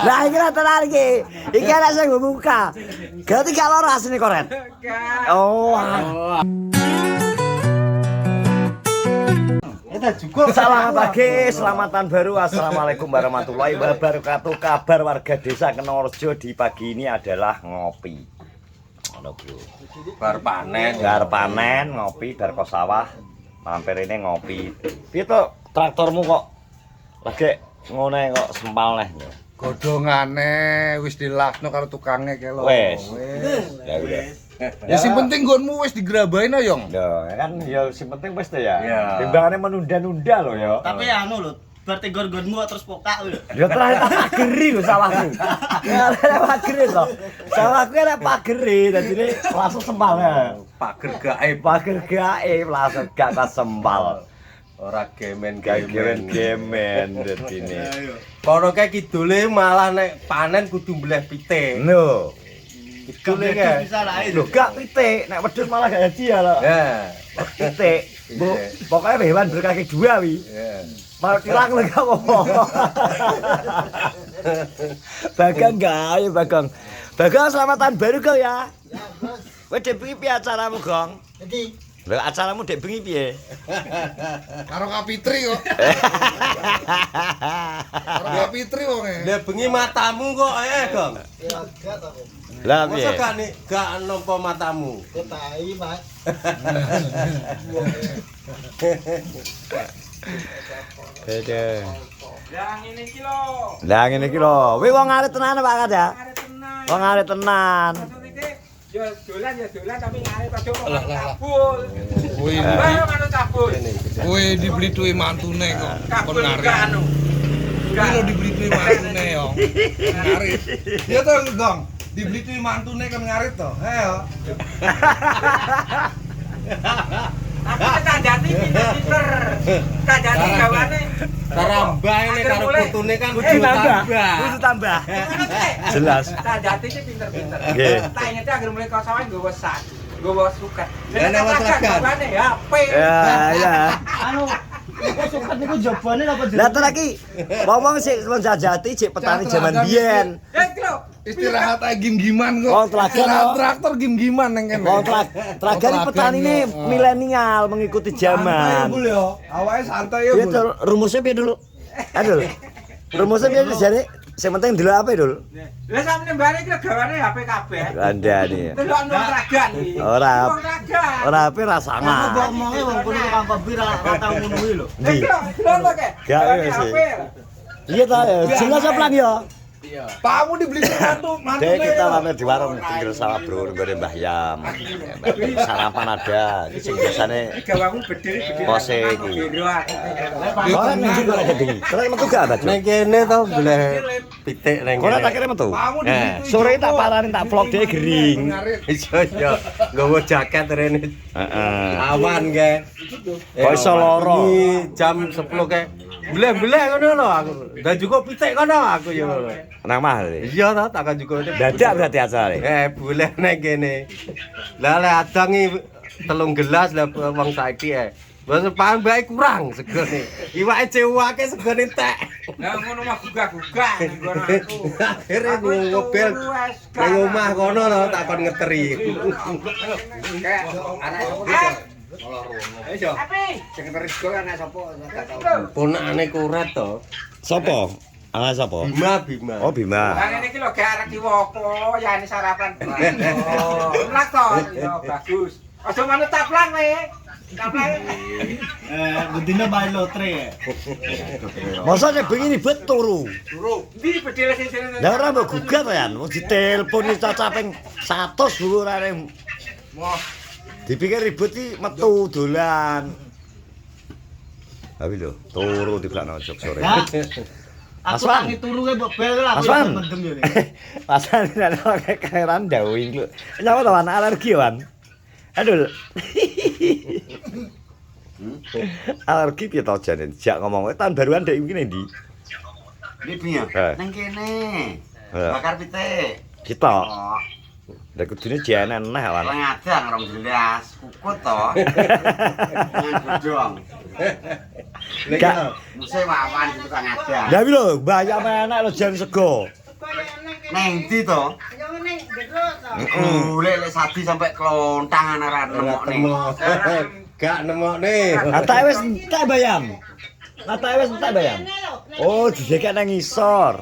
Lah iki ra tenan iki. Iki ana sing buka. Ganti gak loro asine koret. Oh. Selamat pagi, selamatan baru. Assalamualaikum warahmatullahi wabarakatuh. Kabar warga desa Kenorjo di pagi ini adalah ngopi. Ono, Bro. Bar panen, ngopi, bar kos sawah. Mampir ini ngopi. Piye to traktormu kok lagi ngene kok sempal neh. Godhongane wis dilakno karo tukange kelo. Wis. Ya udah. Ya sing penting nggonmu wis digrabahin ayo, Yong. Ya kan ya sing penting wis to ya. Ya. Timbangannya menunda-nunda loh ya. Tapi anu lho, berarti gon-gonmu terus pokak lho. Ya terakhir tak pageri lho sawahku. Ya pageri to. Sawahku ana pageri dadine langsung sempal ya. Pager gaib, Pager gaib langsung gak kesempal. ora gemen Gemen dadine. Kono kae kidule malah nek panen kudu mbleh pite. Lho. Kidule kae. Bisa lah Lho gak pitik, nek wedhus malah gak jadi ya lho. Ya. Pitik. Bu, pokoknya hewan berkaki dua wi. Ya. Malah tilang lho gak apa-apa. Bagang gawe Bagang. Bagang selamatan baru kau ya. Ya, Bos. Kowe dek bengi piye acaramu, Gong? Jadi, Lho acaramu dek bengi piye? Karo Kapitri kok. Karo Kapitri wong e. Lah bengi matamu kok Gong. ya gak tapi. Lah Masa piye? gak nampa matamu. Ketai, Mas. Beda. Yang ini kilo. Lah ngene iki lho. Kuwi wong arep tenan Pak Kat ya? Ngarit tenang. Wong arep tenan. Maksud iki ya dolan tapi ngarit aja kok cabul. Kuwi Bae manut cabul. kuwi dibeli duwe mantune kok. Kon Cabul ngarit. gak anu. Kuwi lho dibeli duwe mantune yo. Ngarit. Ya to, Gong. Dibeli duwe mantune kan ngarit to. Ayo. Tapi kandhane pinter-pinter. Kandhane gawane. Karambah ini karo putune kan kudu Kudu tambah. Jelas. Kandhane iki pinter-pinter. Nggih. Tak ingete anggere mulai kau sawah nggawa sak. Nggawa suket. Lah, nek wong Tragan? Gawane HP. Ya, ya. Anu, kok suket niku jabane apa jenenge? Lah ter iki wong sik menjajati cek petani jaman biyen. Kilo. istirahat ae gim-giman kok. Wong Tragan, Istirahat kok. traktor gim-giman neng kene. Wong Tragan iki petanine milenial mengikuti zaman. Bul yo. Awake santai yo, Piye Bul. to rumusnya piye dulu? Aduh. Rumusnya piye jare? Sing penting delok apa dulu? Lah sampe mbare iki gawane HP kabeh. Kandhani. Delok nang Tragan iki. Ora. Wong Tragan. Ora ape rasana. Ngomongnya wong kuwi tukang kopi ra tau ngono kuwi lho. Ndi? Kilo to ke? Gak Gawane sih. HP. Iya ta, jelas apa lagi ya? Pakmu dibeli mantu, Dek mantune. kita yo. mampir di warung pinggir sawah bro, nggone Mbah Yam. Sarapan ada, sing biasane Gawamu bedil-bedil. pose iki. Biru Kok nunjuk kok ada bengi. Terus metu gak Baju? Neng kene to boleh pitik neng Kok tak kira metu? Pakmu dibeli tuh Sore ijo, tak kok. paranin tak vlog dhewe gering. Iso yo. Nggawa jaket rene. Heeh. Awan ke. Kok iso loro? Bengi jam 10 ke. Bleh-bleh ngono lho aku. Dan juga pitik kono aku yo. Nang mahal. Iya to, takkan juga ini. Dadak berarti acara. Boleh neng kene. Lah lek adang iki 3 gelas lah wong saiki Wes paling baik kurang segone. Iwake cewake segone tek. Lah ngono mah gugah-gugah ning kono aku. Akhire ngobel nang omah kono lho takon ngeteri. Kayak anak Ayo. Api. Sing ngeris kok anak sapa gak tau. Ponakane kuret to. Sopo? Ana sapa? Bima. Oh Bima. Lah ngene iki lho gak arek kiwopo, ya ini sarapan. Oh, lak to. Yo bagus. Aja manut taplang kowe. Taplang. Bedine bae lotre. Masa nek bengi ribet turu. Ndi bedil sing sing. Lah ora mbok gugat to yan, wong diteleponi cacaping 100 dulu ora rem. Wah, Dipikir ribet iki metu dolan. Tapi lho, turu di belakang jog sore. Ya. Aku Aswan. tangi turu ke mbok bel aku Aswan. mendem yo. Pasan ana kairan dawing lho. Nyapa to Wan? Alergi Wan. Aduh. Alergi piye to jane? Jak ngomong tahun baruan dek iki ndi? Iki ya. Eh. Nang kene. Eh. Bakar pitik. Kita. Oh, Lah kudune jane neh Wan. ngadang rong jelas. Kukut to. Nang bodong. Gak. Muse wawan itu kan ada. Lah iki lho, banyak enak lho jan sego. Neng ndi to? Lek sapi sampai kelontangan ora nemokne. Gak nemokne. Atake wis entek bayam. Atake wis entek bayam. Oh, didekek nang ngisor.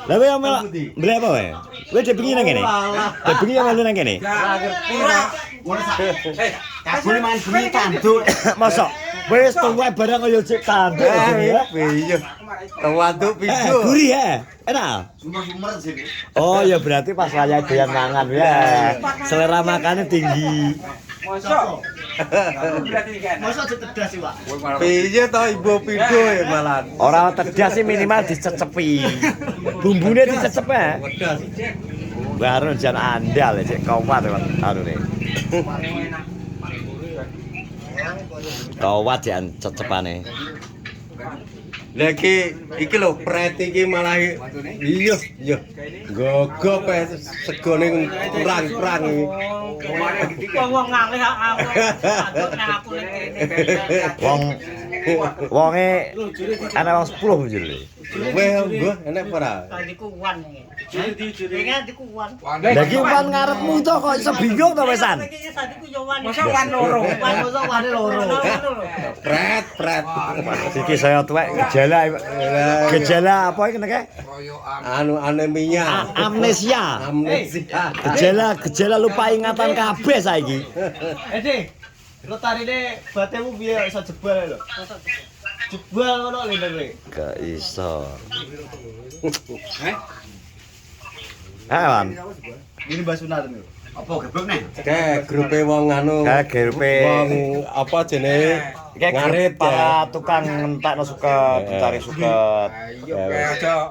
Lah kowe melok beli apa wae? Kowe dibengi nang kene. Dibengi yang nang kene. Ngono sak. Kabeh main bengi kanduk. Mosok wis tuwek barang kaya cek tanduk ya. Iya. Waduk pijo. Gurih ya. Enak. Sumer-sumer sini. Oh ya berarti pas raya doyan mangan ya. Selera makannya tinggi. Mosok. Berarti kan. Masa cedas sih, Pak? Piye to ibu pijo ya malan. Orang tedas sih minimal dicecepi. Bumbune dicecep ya. Wedas. Baru jan andal cek kuat anu ne. Kuat jan cecepane. Lah iki lho pret iki malah iya iya. Gogop segone kurang-kurang iki. Wong ngalih aku. Aku ning kene. Wonge ana wong 10 jule. Weh mbah enek ora? Tadiku wan iki. Iki tadiku wan. Lah iki wan ngarepmu to kok iso bingung to wesan. Iki tadiku yo wan. Mosok wan loro. Wan mosok wane loro. Pret. Iki saya tuwek gejala apa iki neke? Anu anemia. Amnesia. Amnesia. Gejala lupa ingatan kabeh saiki. Dik, lo tarine batemu piye iso jebol lho? Jebol ngono lho, Dik. Gak iso. Wan. Ini Mbak Sunat niku. Apa geblok nih? Kayak grupe wong anu. Kayak grupe wong apa jenenge? Ngarit para tukang ngentakno suket, mencari suket. Ayo aja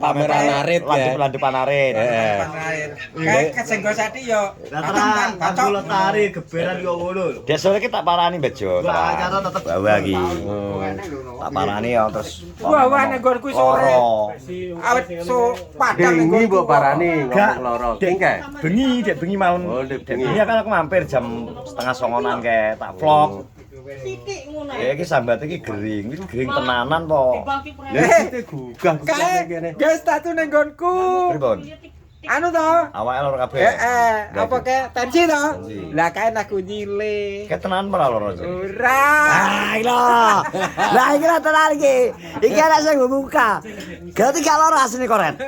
pameran arit ya. Landupan arit. Kayak kesenggol sati yo. Rata kanggo letari geberan yo ngono lho. Desone ki tak parani bejo. Wah, acara tetep bawa iki. Tak parani ya terus. Wah, nek nggonku sore. Awet so padang nek Bengi mbok parani Gak. ngomong loro. Tingke. Bengi malam. Oh, Dek bengi. Bengi kan aku mampir jam 8:30 kae tak vlog. Titik ngono. Ya iki sambat iki gering, iki gering tenanan po. Lah iki gugah kene. Guys, tatu ning nggonku. Pripun? Anu to? Awake loro kabeh. Apa ke tensi to? Tensi. Lah kae aku nyile. Ketenan ora loro. Ora. Ah, iki lho. Lah iki lho tenan iki. Iki ana sing buka. Ganti gak loro asine koret.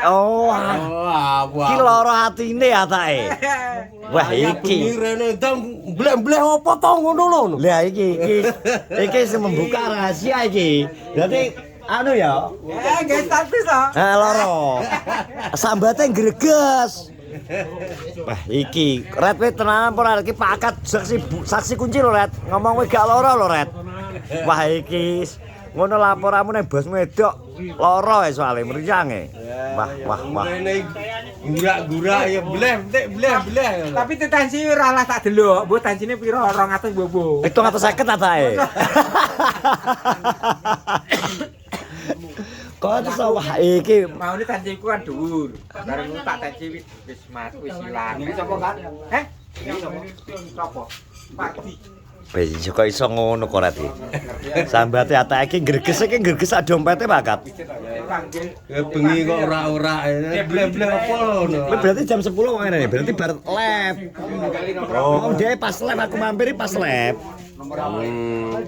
Oh, iki loro atine atake. Wah, iki. Rene ndang blek-blek apa to ngono lho. Lah iki sing membuka rahasia iki. Berarti anu ya. Guys, tatu to. Loro. Sambate greges. Wah, iki Red kowe tenanan apa ora iki pakat saksi kunci lho Red. Ngomong kowe gak loro lho Red. Wah, iki ngono laporanmu ning bos wedok loro soalé mriyang e. Wah. Rene gurak-gurak ya bleh. Tapi tensi ora lah tak delok. Mbok tensine piro 200 bobo. 750 atake. Kok terus wah iki Mau ini tensiku kan dhuwur. Bareng tak tensi wis mati wis ilang. Iki sapa kan? Iki sapa? Pati. wis kok iso ngono kok Rat. Sambate atake greges iki greges sak dompete bakat. Bengi kok ora-ora bleh-bleh apa ngono. Kuwi berarti jam 10 wong ngene berarti bar lab. Oh, dia pas lab aku mampir pas lab.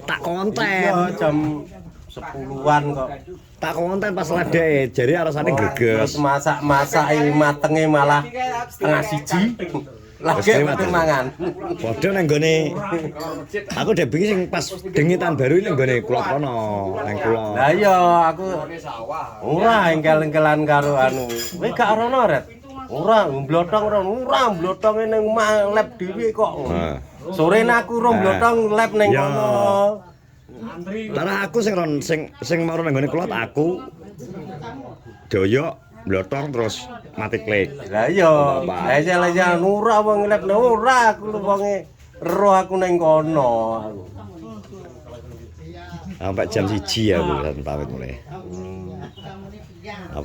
Tak konten. Jam 10-an kok. Tak konten pas lab deh. Jadi arasane greges. Terus masak iki matenge malah setengah siji. Lagi metu mangan. Padha nang gone aku udah bingung sing pas dengi tahun baru ini nggone kulon kono, nang kulon. Lah iya aku ora engkel-engkelan karo anu. Kowe gak rono Ret? Ora mblotong mblotong ning omah lab dhewe kok. Sorene aku ro mblotong lab ning kono. Lah aku sing mau nang gone kulon aku doyok blotong terus mati klik. Lah iya, aja ora wong lab ora aku wonge ero aku ning kono aku. Sampai jam 1 aku kan pamit mulai.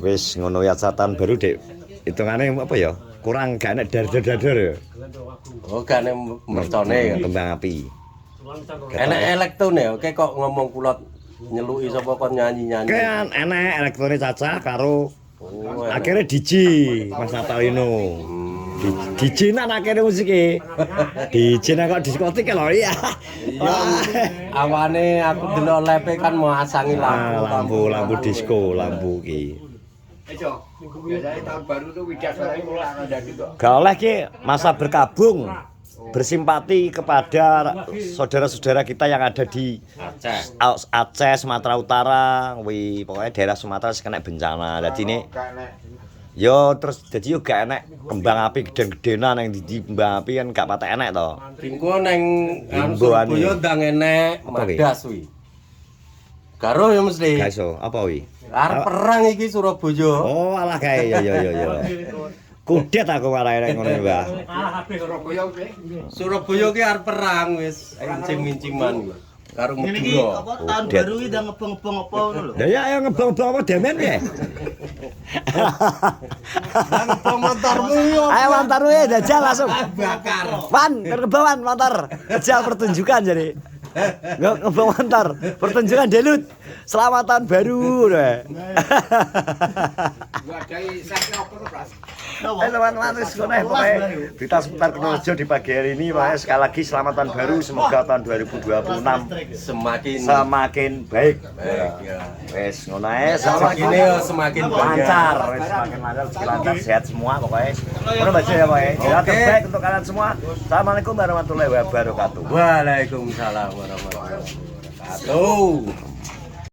Wis ngono ya satan baru Dek. Hitungane apa ya? Kurang gak enak dadar-dadar ya. Oh gak nek mercone ya. Kembang api. Enek elektone oke kok ngomong kulot nyeluki sapa kon nyanyi-nyanyi. Kan enek elektronik Caca karo Oh, akhirnya DJ Mas Natalino. DJ nak akhirnya musiknya. DJ nak kok diskotik lho iya. iya. Awane aku delok lepe kan mau asangi Lampu disco, lampu ki. Ejo, biasanya tahun baru tuh widak sore mulai ada gitu. Gak oleh ki masa berkabung bersimpati kepada saudara-saudara kita yang ada di Aceh, Sumatera Utara, pokoknya daerah Sumatera kena bencana. Jadi ini yo terus jadi yo gak enek kembang api gede-gedenan yang di kembang api kan gak patek enek to. Bingko neng Surabaya ndang enek madas wi. Karo ya mesti. Gak iso, apa wi? Arep perang iki Surabaya. Oh alah kae yo. Kudet aku marah enek ngono Mbah. Surabaya ki arep perang wis encing-enciman karo Ini ki Madura. apa tahun baru iki udah ngebong-ngebong apa ngono lho. Lah ya ayo ngebong-bong apa demen ya? Ngebong motormu yo. Ayo mantarmu ya dajal langsung. Bakar. Wan, ngebong mantar. Dajal pertunjukan jadi. Ngebong mantar, pertunjukan delut. Selamat tahun baru. Gua ada sesi apa tuh, Pras? Teman-teman wis ngono ya pokoknya berita seputar Kenorjo di pagi hari ini pokoknya sekali lagi selamat tahun baru semoga tahun 2026 semakin baik. Wes ngono ae Semakin yo semakin lancar, wes semakin lancar, lancar sehat semua pokoknya. Ngono baca ya pokoknya. Jalan terbaik untuk kalian semua. Assalamualaikum warahmatullahi wabarakatuh. Waalaikumsalam warahmatullahi wabarakatuh.